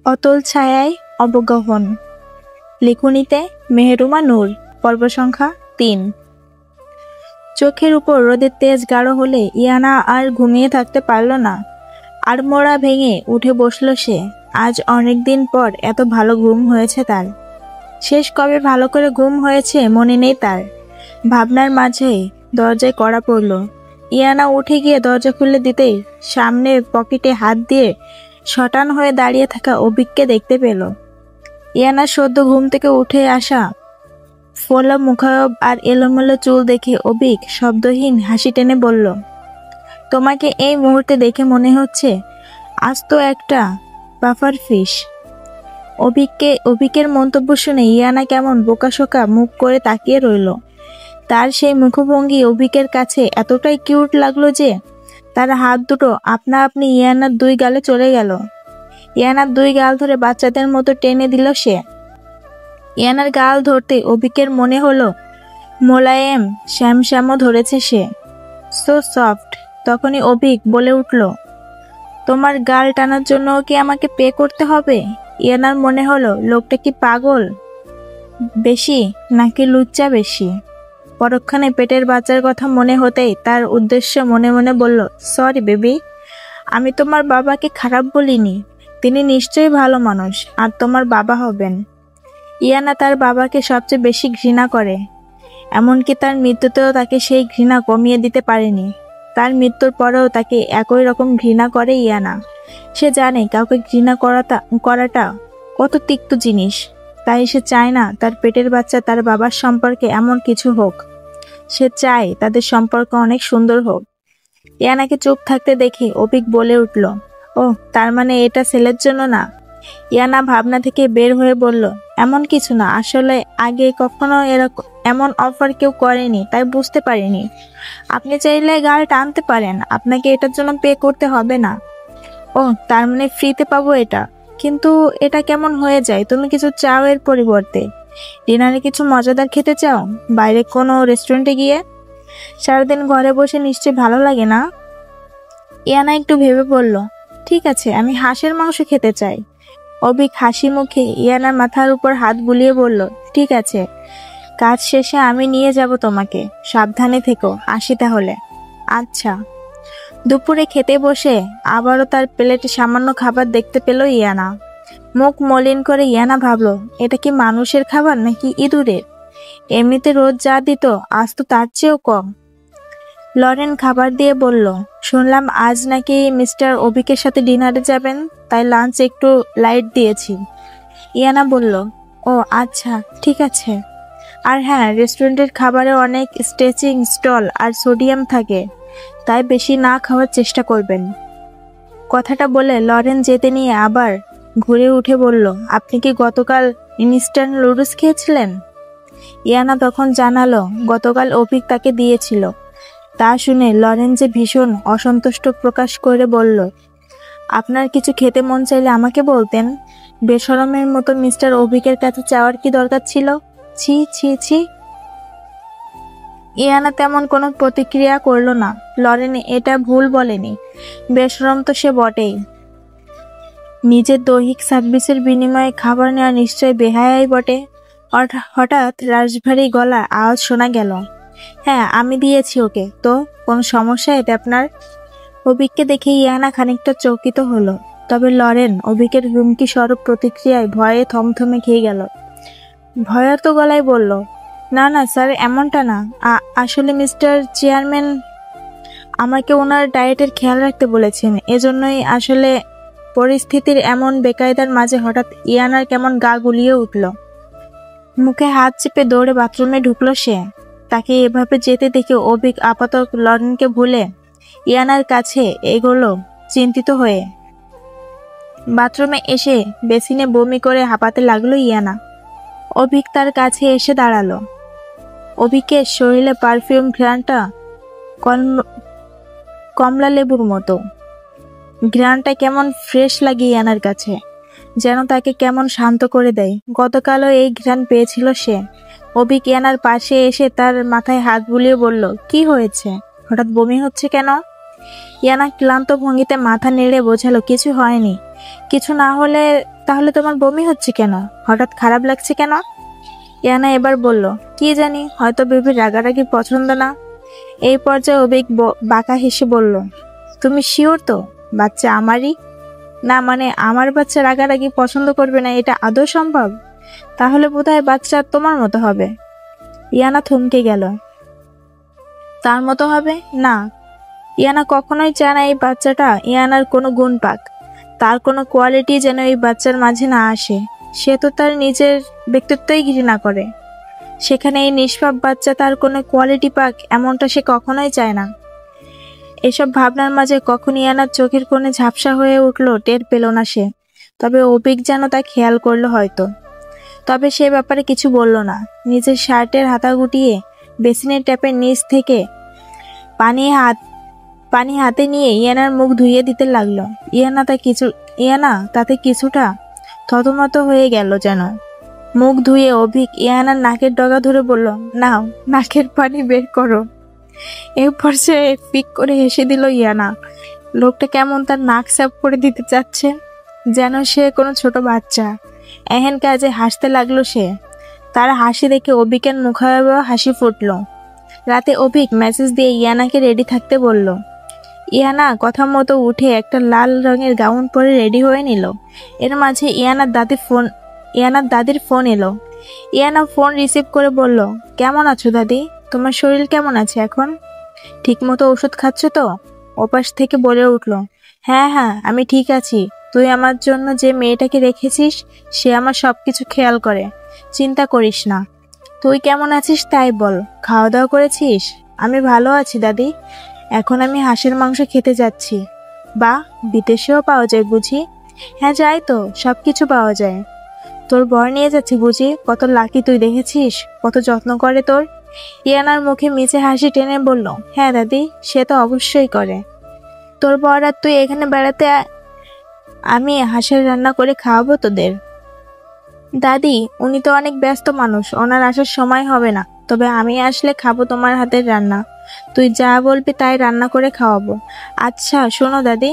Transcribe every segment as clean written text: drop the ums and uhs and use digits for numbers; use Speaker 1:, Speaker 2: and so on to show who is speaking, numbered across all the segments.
Speaker 1: অতল ছায়ায় অবগাহন। লেখনীতে মেহেরুমা নূর। পর্ব সংখ্যা ৩। চোখের উপর রোদের তেজ গাঢ় হলে ইয়ানা আর ঘুমিয়ে থাকতে পারল না। আড়মোড়া ভেঙে উঠে বসল সে। আজ অনেকদিন পর এত ভালো ঘুম হয়েছে তার। শেষ কবে ভালো করে ঘুম হয়েছে মনে নেই তার। ভাবনার মাঝে দরজায় কড়া পড়ল। ইয়ানা উঠে গিয়ে দরজা খুলে দিতেই সামনে পকেটে হাত দিয়ে শটান হয়ে দাঁড়িয়ে থাকা অভিককে দেখতে পেল। ইয়ানা সদ্য ঘুম থেকে উঠে আসা ফোলা মুখায়ব আর এলোমেলো চুল দেখে অভিক শব্দহীন হাসি টেনে বলল, তোমাকে এই মুহূর্তে দেখে মনে হচ্ছে আজ তো একটা বাফার ফিশ। অভিকের মন্তব্য শুনে ইয়ানা কেমন বোকাশোকা মুখ করে তাকিয়ে রইল। তার সেই মুখভঙ্গি অভিকের কাছে এতটাই কিউট লাগলো যে তার হাত দুটো আপনা আপনি ইয়ানার দুই গালে চলে গেল। ইয়ানার দুই গাল ধরে বাচ্চাদের মতো টেনে দিল সে। ইয়ানার গাল ধরতে অভিকের মনে হলো মোলায়েম শ্যামশ্যামও ধরেছে সে। So soft. তখনই অভিক বলে উঠল, তোমার গাল টানার জন্য কি আমাকে পে করতে হবে? ইয়ানার মনে হলো লোকটা কি পাগল বেশি নাকি লুচ্চা বেশি। পরক্ষণে পেটের বাচ্চার কথা মনে হতেই তার উদ্দেশ্য মনে মনে বলল, সরি বেবি, আমি তোমার বাবাকে খারাপ বলিনি। তিনি নিশ্চয়ই ভালো মানুষ আর তোমার বাবা হবেন। ইয়ানা তার বাবাকে সবচেয়ে বেশি ঘৃণা করে। এমনকি তার মৃত্যুতেও তাকে সেই ঘৃণা কমিয়ে দিতে পারেনি। তার মৃত্যুর পরেও তাকে একই রকম ঘৃণা করে ইয়ানা। সে জানে কাউকে ঘৃণা করাটা কত তিক্ত জিনিস। তাই সে চায় না তার পেটের বাচ্চা তার বাবার সম্পর্কে এমন কিছু হোক। সে চায় তাদের সম্পর্ক অনেক সুন্দর হোক। ইয়ানাকে চুপ থাকতে দেখে অভিক বলে উঠল, ও তার মানে এটা ছেলের জন্য না? ইয়ানা ভাবনা থেকে বের হয়ে বলল, এমন কিছু না, আসলে আগে কখনো এমন অফার কেউ করেনি তাই বুঝতে পারিনি। আপনি চাইলে গাল টানতে পারেন, আপনাকে এটার জন্য পে করতে হবে না। ও তার মানে ফ্রিতে পাবো এটা? কিন্তু এটা কেমন হয়ে যায়? তুমি কিছু চাও এর পরিবর্তে? ডিনারে কিছু মজাদার খেতে চাও? বাইরে কোনো রেস্টুরেন্টে গিয়ে? সারাদিন ঘরে বসে নিশ্চয়ই ভালো লাগে না? ইয়ানা একটু ভেবে বলল, ঠিক আছে, আমি হাঁসের মাংস খেতে চাই। অভিক হাসি মুখে ইয়ানার মাথার উপর হাত বুলিয়ে বলল, ঠিক আছে, কাজ শেষে আমি নিয়ে যাব তোমাকে। সাবধানে থেকো। আসি তাহলে। আচ্ছা। দুপুরে খেতে বসে আবারও তার প্লেটে সামান্য খাবার দেখতে পেল ইয়ানা। মুখ মলিন করে ইয়ানা ভাবল, এটা কি মানুষের খাবার নাকি ইঁদুরের? এমনিতে রোজ যা দিত আজ তো তার চেয়েও কম। লরেন খাবার দিয়ে বলল, শুনলাম আজ নাকি মিস্টার অভিকের সাথে ডিনারে যাবেন, তাই লাঞ্চ একটু লাইট দিয়েছি। ইয়ানা বলল, ও আচ্ছা, ঠিক আছে। আর হ্যাঁ, রেস্টুরেন্টের খাবারে অনেক স্ট্রেচিং স্টল আর সোডিয়াম থাকে, তাই বেশি না খাওয়ার চেষ্টা করবেন। কথাটা বলে লরেন যেতে নিয়ে আবার ঘুরে উঠে বলল, আপনি কি গতকাল ইনস্ট্যান্ট নুডলস খেয়েছিলেন? ইয়ানা তখন জানালো গতকাল অভিক তাকে দিয়েছিল। তা শুনে লরেন যে ভীষণ অসন্তুষ্ট প্রকাশ করে বলল, আপনার কিছু খেতে মন চাইলে আমাকে বলতেন। বেশরমের মতো মিস্টার অভিকের কাছে চাওয়ার কি দরকার ছিল? ছি ছি ছি। ইয়ানা তেমন কোনো প্রতিক্রিয়া করল না। লরেন এটা ভুল বলেনি, বেশরম তো সে বটেই। নিজের দৈহিক সার্ভিসের বিনিময়ে খাবার নেওয়া নিশ্চয় বেহায়াই বটে। হঠাৎ রাশভারী গলা আওয়াজ শোনা গেল, হ্যাঁ আমি দিয়েছি ওকে। তো কোনো সমস্যা এটা আপনার? অভিককে দেখে ইয়ানা খানিকটা চকিত হলো। তবে লরেন অভিকের হুমকি স্বরূপ প্রতিক্রিয়ায় ভয়ে থমথমে খেয়ে গেল। ভয়ার্ত গলায় বলল, না না স্যার, এমনটা না। আসলে মিস্টার চেয়ারম্যান আমাকে ওনার ডায়েটের খেয়াল রাখতে বলেছেন, এজন্যই। আসলে পরিস্থিতির এমন বেকায়দার মাঝে হঠাৎ ইয়ানার কেমন গা গুলিয়ে উঠল। মুখে হাত চেপে দৌড়ে বাথরুমে ঢুকলো সে। তাকে এভাবে যেতে দেখে অভিক আপাতত লরেনকে ভুলে ইয়ানার কাছে এগোলো চিন্তিত হয়ে। বাথরুমে এসে বেসিনে বমি করে হাঁপাতে লাগলো ইয়ানা। অভিক তার কাছে এসে দাঁড়ালো। অভিকের শরীরে পারফিউম ঘ্রাণটা কমলা লেবুর মতো। ঘ্রাণটা কেমন ফ্রেশ লাগে ইয়ানার কাছে, যেন তাকে কেমন শান্ত করে দেয়। গতকালও এই ঘ্রাণ পেয়েছিল সে। অভিক ইয়ানার পাশে এসে তার মাথায় হাত বুলিয়ে বলল, কি হয়েছে? হঠাৎ বমি হচ্ছে কেন? ইয়ানা ক্লান্ত ভঙ্গিতে মাথা নেড়ে বোঝালো, কিছু হয়নি। কিছু না হলে তাহলে তোমার বমি হচ্ছে কেন? হঠাৎ খারাপ লাগছে কেন? ইয়ানা এবার বলল, কি জানি, হয়তো বেবির রাগারাগি পছন্দ না। এই পর্যায়ে অভিক বাঁকা হেসে বলল, তুমি শিওর তো বাচ্চা আমারই? না মানে আমার বাচ্চা রাগারাগি পছন্দ করবে না এটা আদৌ সম্ভব? তাহলে বোধহয় বাচ্চা তোমার মতো হবে। ইয়ানা থমকে গেল। তার মতো হবে না। ইয়ানা কখনোই চায় না এই বাচ্চাটা ইয়ানার কোনো গুণ পাক, তার কোনো কোয়ালিটি যেন এই বাচ্চার মাঝে না আসে। সে তো তার নিজের ব্যক্তিত্বই ঘৃণা করে, সেখানে এই নিষ্পাপ বাচ্চা তার কোনো কোয়ালিটি পাক এমনটা সে কখনোই চায় না। এসব ভাবনার মাঝে কখন ইয়ানার চোখের কোণে ঝাপসা হয়ে উঠল টের পেল না সে। তবে অভিক যেন তা খেয়াল করলো হয়তো। তবে সে ব্যাপারে কিছু বলল না। নিজের শার্টের হাতা গুটিয়ে বেসিনের ট্যাপের নিচ থেকে পানি হাতে নিয়ে ইয়ানার মুখ ধুইয়ে দিতে লাগলো। ইয়ানা তাতে কিছুটা থতমত হয়ে গেল যেন। মুখ ধুয়ে অভিক ইয়ানার নাকের ডগা ধরে বলল, নাও নাকের পানি বের করো। এরপর সে ফিক করে হেসে দিল ইয়ানা। লোকটা কেমন তার নাক সাফ করে দিতে চাচ্ছে, যেন সে কোনো ছোট বাচ্চা। এহেন কাজে হাসতে লাগলো সে। তার হাসি দেখে অভিকের মুখাবয়ব হাসি ফুটল। রাতে অভিক মেসেজ দিয়ে ইয়ানাকে রেডি থাকতে বলল। ইয়ানা কথা মতো উঠে একটা লাল রঙের গাউন পরে রেডি হয়ে নিল। এর মাঝে ইয়ানার দাদির ফোন এলো। ইয়ানা ফোন রিসিভ করে বলল, কেমন আছো দাদি? তোমার শরীর কেমন আছে এখন? ঠিকমতো ওষুধ খাচ্ছ তো? ওপাশ থেকে বলে উঠল, হ্যাঁ হ্যাঁ আমি ঠিক আছি। তুই আমার জন্য যে মেয়েটাকে রেখেছিস সে আমার সবকিছু খেয়াল করে, চিন্তা করিস না। তুই কেমন আছিস তাই বল। খাওয়া দাওয়া করেছিস? আমি ভালো আছি দাদি। এখন আমি হাঁসের মাংস খেতে যাচ্ছি। বা বিদেশেও পাওয়া যায় বুঝি? হ্যাঁ যাই তো, সবকিছু পাওয়া যায়। তোর বর নিয়ে যাচ্ছি বুঝি? কত লাকি তুই, দেখেছিস কত যত্ন করে তোর? ইয়ানার মুখে মিছে হাসি টেনে বলল, হ্যাঁ দাদি, সে তো অবশ্যই করে। তোর বর আর তুই এখানে বেড়াতে আমি হাঁসের রান্না করে খাওয়াবো তোদের। দাদি, উনি তো অনেক ব্যস্ত মানুষ, ওনার আসার সময় হবে না। তবে আমি আসলে খাবো তোমার হাতের রান্না। তুই যা বলবি তাই রান্না করে খাওয়াবো। আচ্ছা শোনো দাদি,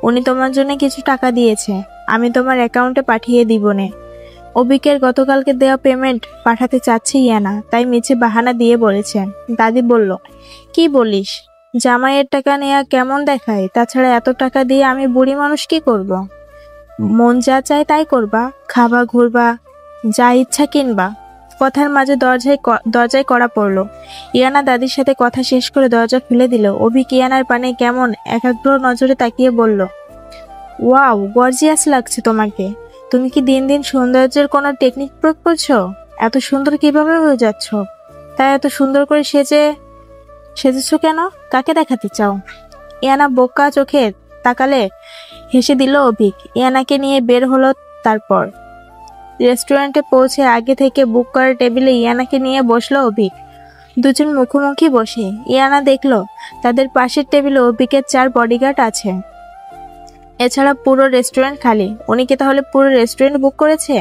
Speaker 1: উনি তোমার জন্য কিছু টাকা দিয়েছে, আমি তোমার অ্যাকাউন্টে পাঠিয়ে দিব নে। অভিকের গতকালকে দেওয়া পেমেন্ট পাঠাতে চাচ্ছি ইয়ানা, তাই মিছে বাহানা দিয়ে বলেছে। দাদি বলল, কি বলিস? জামাইয়ের টাকা নেয়া কেমন দেখায়? তাছাড়া এত টাকা দিয়ে আমি বুড়ি মানুষ কি করব? মন যা চায় তাই করবা, খাবা, ঘুরবা, যা ইচ্ছা কিনবা। কথার মাঝে দরজায় কড়া পড়লো। ইয়ানা দাদির সাথে কথা শেষ করে দরজা খুলে দিল। অভিক ইয়ানার পানে কেমন একাগ্র নজরে তাকিয়ে বলল, ওয়াও, গর্জিয়াস লাগছে তোমাকে। তুমি কি দিন দিন সৌন্দর্যের কোনো টেকনিক প্রয়োগ করছো? এত সুন্দর কিভাবে হয়ে যাচ্ছ? তাই এত সুন্দর করে সেজেছো কেন? কাকে দেখাতে চাও? ইয়ানা বোকা চোখে তাকালে হেসে দিল অভিক। ইয়ানাকে নিয়ে বের হলো। তারপর রেস্টুরেন্টে পৌঁছে আগে থেকে বুক করা টেবিলে ইয়ানাকে নিয়ে বসলো অভিক। দুজন মুখোমুখি বসে ইয়ানা দেখলো তাদের পাশের টেবিলে অভিকের 4 বডিগার্ড আছে। এছাড়া পুরো রেস্টুরেন্ট খালি। উনি কি তাহলে পুরো রেস্টুরেন্ট বুক করেছে?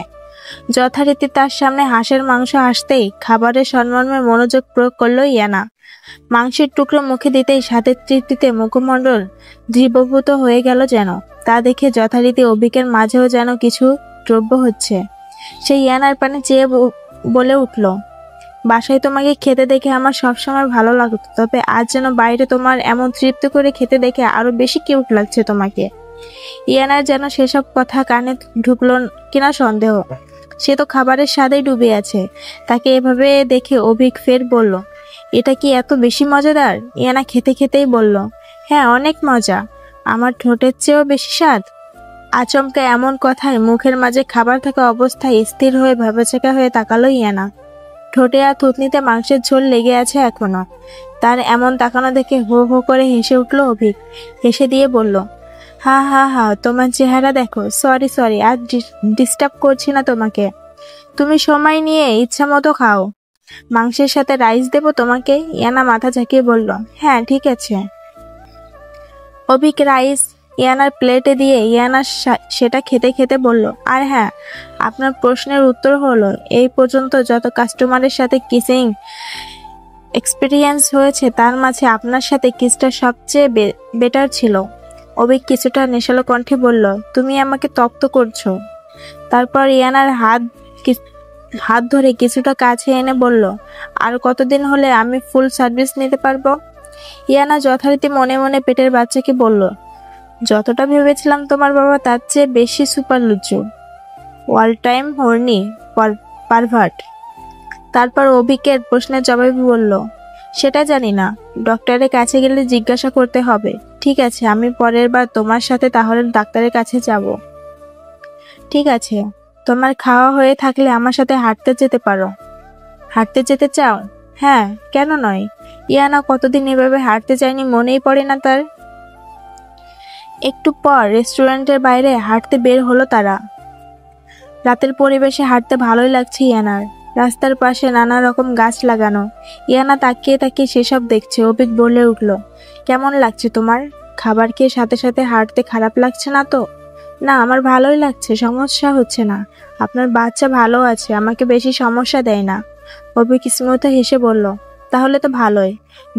Speaker 1: যথারীতি তার সামনে হাঁসের মাংস আসতেই খাবারের সম্মানে মনোযোগ প্রয়োগ করলো ইয়ানা। মাংসের টুকরো মুখে দিতেই স্বাদের তৃপ্তিতে মুখমণ্ডল দৃঢ়ভূত হয়ে গেল যেন। তা দেখে যথারীতি অভিকের মাঝেও যেন কিছু দ্রব্য হচ্ছে। সে ইয়ানার পানে চেয়ে বলে উঠল, বাসায় তোমাকে খেতে দেখে আমার সবসময় ভালো লাগতো, তবে আজ যেন বাইরে তোমার এমন তৃপ্তি করে খেতে দেখে আরো বেশি কিউট লাগছে তোমাকে। ইয়ানার যেন সেসব কথা কানে ঢুকলো কিনা সন্দেহ। সে তো খাবারের স্বাদেই ডুবে আছে। তাকে এভাবে দেখে অভিক ফের বলল, এটা কি এত বেশি মজাদার? ইয়ানা খেতে খেতেই বলল, হ্যাঁ অনেক মজা, আমার ঠোঁটের চেয়েও বেশি স্বাদ। আচমকা এমন কথায় মুখের মাঝে খাবার থাকা অবস্থায় স্থির হয়ে ভেবেচাকা হয়ে তাকালো ইয়ানা। ঠোঁটে আর থুতনিতে মাংসের ঝোল লেগে আছে এখনো। তার এমন তাকানো দেখে হো হো করে হেসে উঠল অভিক। হেসে দিয়ে বলল, হা হা হা, তোমার চেহারা দেখো। সরি, আর ডিস্টার্ব করছি না তোমাকে। তুমি সময় নিয়ে ইচ্ছা মতো খাও। মাংসের সাথে রাইস দেবো তোমাকে? ইয়ানা মাথা ঝাঁকিয়ে বলল, হ্যাঁ ঠিক আছে। অভিক রাইস ইয়ানার প্লেটে দিয়ে ইয়ানা সেটা খেতে খেতে বলল, আর হ্যাঁ, আপনার প্রশ্নের উত্তর হলো, এই পর্যন্ত যত কাস্টমারের সাথে কিসিং এক্সপিরিয়েন্স হয়েছে তার মাঝে আপনার সাথে কিসটা সবচেয়ে বেটার ছিল। অভিক কিছুটা নেশালো কণ্ঠে বলল, তুমি আমাকে তপ্ত করছো। তারপর ইয়ানার হাত ধরে কিছুটা কাছে এনে বলল, আর কতদিন হলে আমি ফুল সার্ভিস নিতে পারবো? ইয়ানা যথারীতি মনে মনে পেটের বাচ্চাকে বলল, যতটা ভেবেছিলাম তোমার বাবা তার চেয়ে বেশি সুপার লুচু, অল টাইম হর্নি পারভার্ট। তারপর অভিকের প্রশ্নের জবাবে বলল, সেটা জানি না, ডক্টরের কাছে গেলে জিজ্ঞাসা করতে হবে। ঠিক আছে, আমি পরের বার তোমার সাথে তাহলে ডাক্তারের কাছে যাব। ঠিক আছে, তোমার খাওয়া হয়ে থাকলে আমার সাথে হাঁটতে যেতে পারো। হাঁটতে যেতে চাও? হ্যাঁ, কেন নয়। ইয়ানা কতদিন এভাবে হাঁটতে যায়নি মনেই পড়ে না তার। একটু পর রেস্টুরেন্টের বাইরে হাঁটতে বের হলো তারা। রাতের পরিবেশে হাঁটতে ভালোই লাগছে ইয়ানার। রাস্তার পাশে নানা রকম গাছ লাগানো। ইয়ানা তাকিয়ে তাকিয়ে সেসব দেখছে। অভিক বলে উঠল, কেমন লাগছে তোমার? খাবার খেয়ে সাথে সাথে হাঁটতে খারাপ লাগছে না তো? না, আমার ভালোই লাগছে, সমস্যা হচ্ছে না। আপনার বাচ্চা ভালো আছে, আমাকে বেশি সমস্যা দেয় না। অভিক স্মিত হেসে বলল, তাহলে তো ভালোই।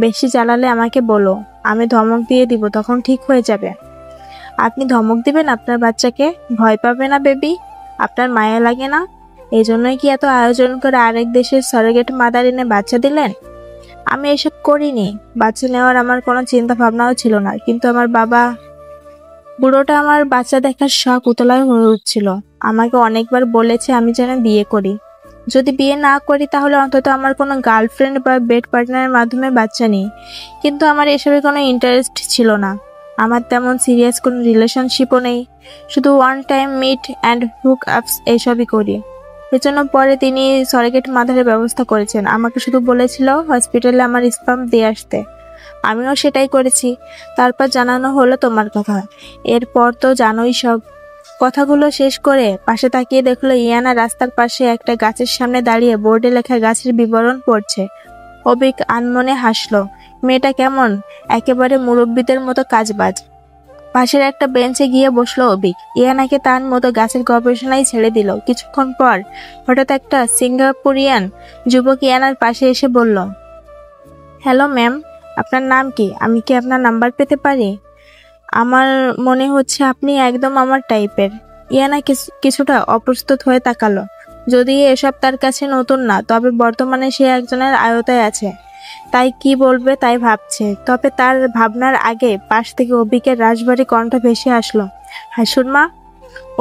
Speaker 1: বেশি জ্বালালে আমাকে বলো, আমি ধমক দিয়ে দিব, তখন ঠিক হয়ে যাবে। আপনি ধমক দিবেন আপনার বাচ্চাকে? ভয় পাবে না বেবি? আপনার মায়া লাগে না? এই জন্যই কি এত আয়োজন করে আরেক দেশের সারোগেট মাদার এনে বাচ্চা দিলেন? আমি এসব করিনি। বাচ্চা নেওয়ার আমার কোনো চিন্তা ভাবনাও ছিল না, কিন্তু আমার বাবা বুড়োটা আমার বাচ্চা দেখার শখ উতলায় হয়ে উঠছিল। আমাকে অনেকবার বলেছে আমি যেন বিয়ে করি। যদি বিয়ে না করি তাহলে অন্তত আমার কোনো গার্লফ্রেন্ড বা বেড পার্টনারের মাধ্যমে বাচ্চা নিই। কিন্তু আমার এসবে কোনো ইন্টারেস্ট ছিল না। আমার তেমন সিরিয়াস কোনো রিলেশনশিপও নেই। শুধু one time meet and hook ups এইসবই করি। এজন্য পরে তিনি সারোগেট মাদারের ব্যবস্থা করেছেন। আমাকে শুধু বলেছিল হসপিটালে আমার স্পাম দিয়ে আসতে। আমিও সেটাই করেছি। তারপর জানানো হলো তোমার কথা। এরপর তো জানোই সব। কথাগুলো শেষ করে পাশে তাকিয়ে দেখলো ইয়ানা রাস্তার পাশে একটা গাছের সামনে দাঁড়িয়ে বোর্ডে লেখা গাছের বিবরণ পড়ছে। অভিক আনমনে হাসলো। মেয়েটা কেমন, একেবারে মুরব্বীদের মতো কাজবাজ। পাশের একটা বেঞ্চে গিয়ে বসলো অভিক। ইয়ানাকে তার মতো গাছের গবেষণায় ছেড়ে দিল। কিছুক্ষণ পর হঠাৎ একটা সিঙ্গাপুরিয়ান যুবক ইয়ানার পাশে এসে বলল, হ্যালো ম্যাম, আপনার নাম কি? আমি কি আপনার নাম্বার পেতে পারি? আমার মনে হচ্ছে আপনি একদম আমার টাইপের। ইয়ানা কিছুটা অপ্রস্তুত হয়ে তাকালো। যদি এসব তার কাছে নতুন না, তবে বর্তমানে সে একজনের আয়তায় আছে, তাই কি বলবে তাই ভাবছে। তবে তার ভাবনার আগে পাশ থেকে অভিকের রাশভারী কণ্ঠ ভেসে আসলো, হাসুর মা।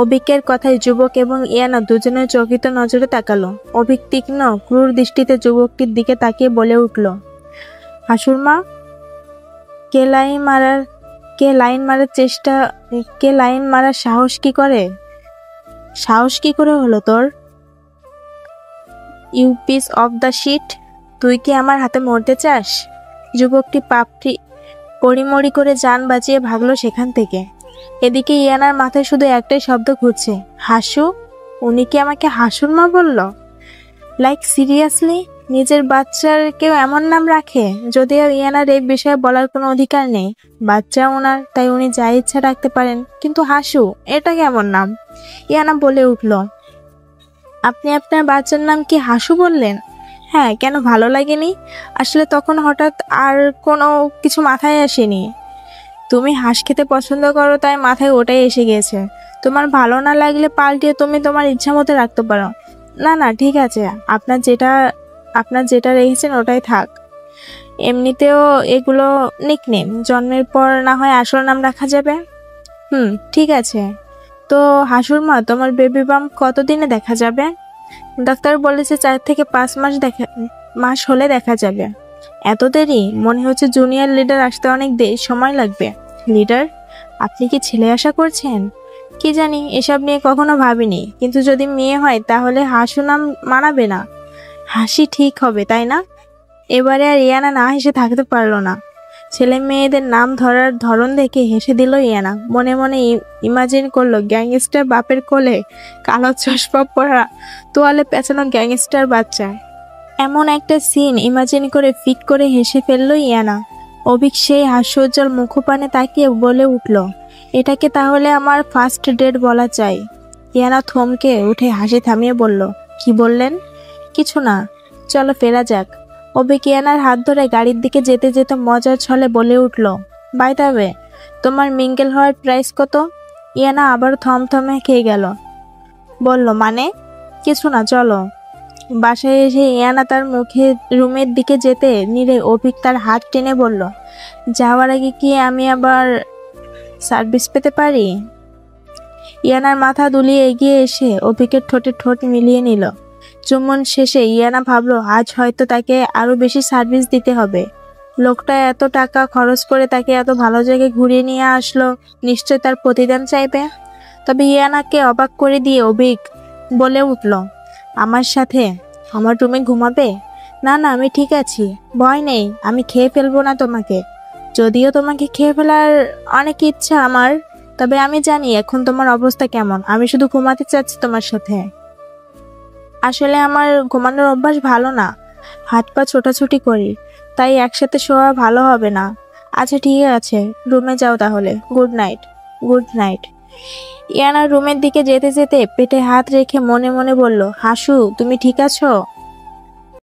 Speaker 1: অভিকের কথায় যুবক এবং ইয়ানা দুজনের চকিত নজরে তাকালো। অভিক তীক্ষ্ণ ক্রূর দৃষ্টিতে যুবকটির দিকে তাকিয়ে বলে উঠল, হাসুর মা, কে লাইন মারার সাহস কি করে হলো তোর? You piece of the shit, তুই কি আমার হাতে মরতে চাস? যুবকটি পাপড়ি পরিমরি করে যান বাঁচিয়ে ভাগলো সেখান থেকে। এদিকে ইয়ানার মাথায় শুধু একটাই শব্দ ঘুরছে, হাসু। উনি কি আমাকে হাসুর মা বলল? Like seriously? নিজের বাচ্চার কেউ এমন নাম রাখে? যদিও ইয়ানার এই বিষয়ে বলার কোনো অধিকার নেই। বাচ্চা ওনার, তাই উনি যা ইচ্ছা রাখতে পারেন, কিন্তু হাসু এটা কেমন নাম? ইয়ানা বলে উঠল, আপনি আপনার বাচ্চার নাম কি হাসু বললেন? হ্যাঁ, কেন, ভালো লাগেনি? আসলে তখন হঠাৎ আর কোনো কিছু মাথায় আসেনি। তুমি হাঁস খেতে পছন্দ করো তাই মাথায় ওটাই এসে গেছে। তোমার ভালো না লাগলে পাল্টিয়ে তুমি তোমার ইচ্ছা মতো রাখতে পারো। না না, ঠিক আছে, আপনার যেটা রেখেছেন ওটাই থাক। এমনিতেও এগুলো নিকনেম, জন্মের পর না হয় আসল নাম রাখা যাবে। ঠিক আছে। তো হাসুর মা, তোমার বেবি বাম্প কতদিনে দেখা যাবে? ডাক্তার বলেছে 4 থেকে 5 মাস হলে দেখা যাবে। এত দেরি? মনে হচ্ছে জুনিয়র লিডার আসতে অনেক সময় লাগবে। লিডার? আপনি কি ছেলে আশা করছেন? কি জানি, এসব নিয়ে কখনো ভাবিনি, কিন্তু যদি মেয়ে হয় তাহলে হাসু নাম মানাবে না। হাসি ঠিক হবে, তাই না? এবারে আর ইয়ানা না হেসে থাকতে পারলো না। ছেলে মেয়েদের নাম ধরার ধরন দেখে হেসে দিল ইয়ানা। মনে মনে ইমাজিন করলো গ্যাংস্টার বাপের কোলে কালো চশমা পরা তোয়ালে পেঁচানো গ্যাংস্টার বাচ্চা। এমন একটা সিন ইমাজিন করে ফিক করে হেসে ফেললো ইয়ানা। অভিক সেই হাস্যোজ্জ্বল মুখপানে তাকিয়ে বলে উঠল, এটাকে তাহলে আমার ফার্স্ট ডেট বলা চাই। ইয়ানা থমকে উঠে হাসি থামিয়ে বলল, কি বললেন? কিছু না, চলো ফেরা যাক। অভিক ইয়ানার হাত ধরে গাড়ির দিকে যেতে যেতে মজার ছলে বলে উঠল, বাই দ্য ওয়ে, তোমার মিঙ্গেল হওয়ার প্রাইস কত? ইয়ানা আবার থমথমে খেয়ে গেল। বলল, মানে? কিছু না, চলো। বাসায় এসে ইয়ানা তার রুমের দিকে যেতে নিলে অভিক তার হাত টেনে বলল, যাওয়ার আগে কি আমি আবার সার্ভিস পেতে পারি? ইয়ানার মাথা দুলিয়ে এগিয়ে এসে অভিকের ঠোঁটে ঠোঁট মিলিয়ে নিল। চুম্বন শেষে ইয়ানা ভাবলো আজ হয়তো তাকে আরো বেশি সার্ভিস দিতে হবে। লোকটা এত টাকা খরচ করে তাকে এত ভালো জায়গায় ঘুরিয়ে নিয়ে আসলো, নিশ্চয় তার প্রতিদান চাইবে। তবে ইয়ানাকে অবাক করে দিয়ে অভিক বলে উঠল, আমার সাথে আমার রুমে ঘুমাবে? না না, আমি ঠিক আছি, ভয় নেই, আমি খেয়ে ফেলবো না তোমাকে। যদিও তোমাকে খেয়ে ফেলার অনেক ইচ্ছা আমার, তবে আমি জানি এখন তোমার অবস্থা কেমন। আমি শুধু ঘুমাতে চাচ্ছি তোমার সাথে। আসলে আমার ঘুমানোর অভ্যাস ভালো না, হাত পা ছোটাছুটি করি, তাই একসাথে শোয়া ভালো হবে না। আচ্ছা ঠিক আছে, রুমে যাও তাহলে। Good night. Good night. Iyana রুমের দিকে যেতে যেতে পেটে হাত রেখে মনে মনে বলল, হাসু তুমি ঠিক আছো?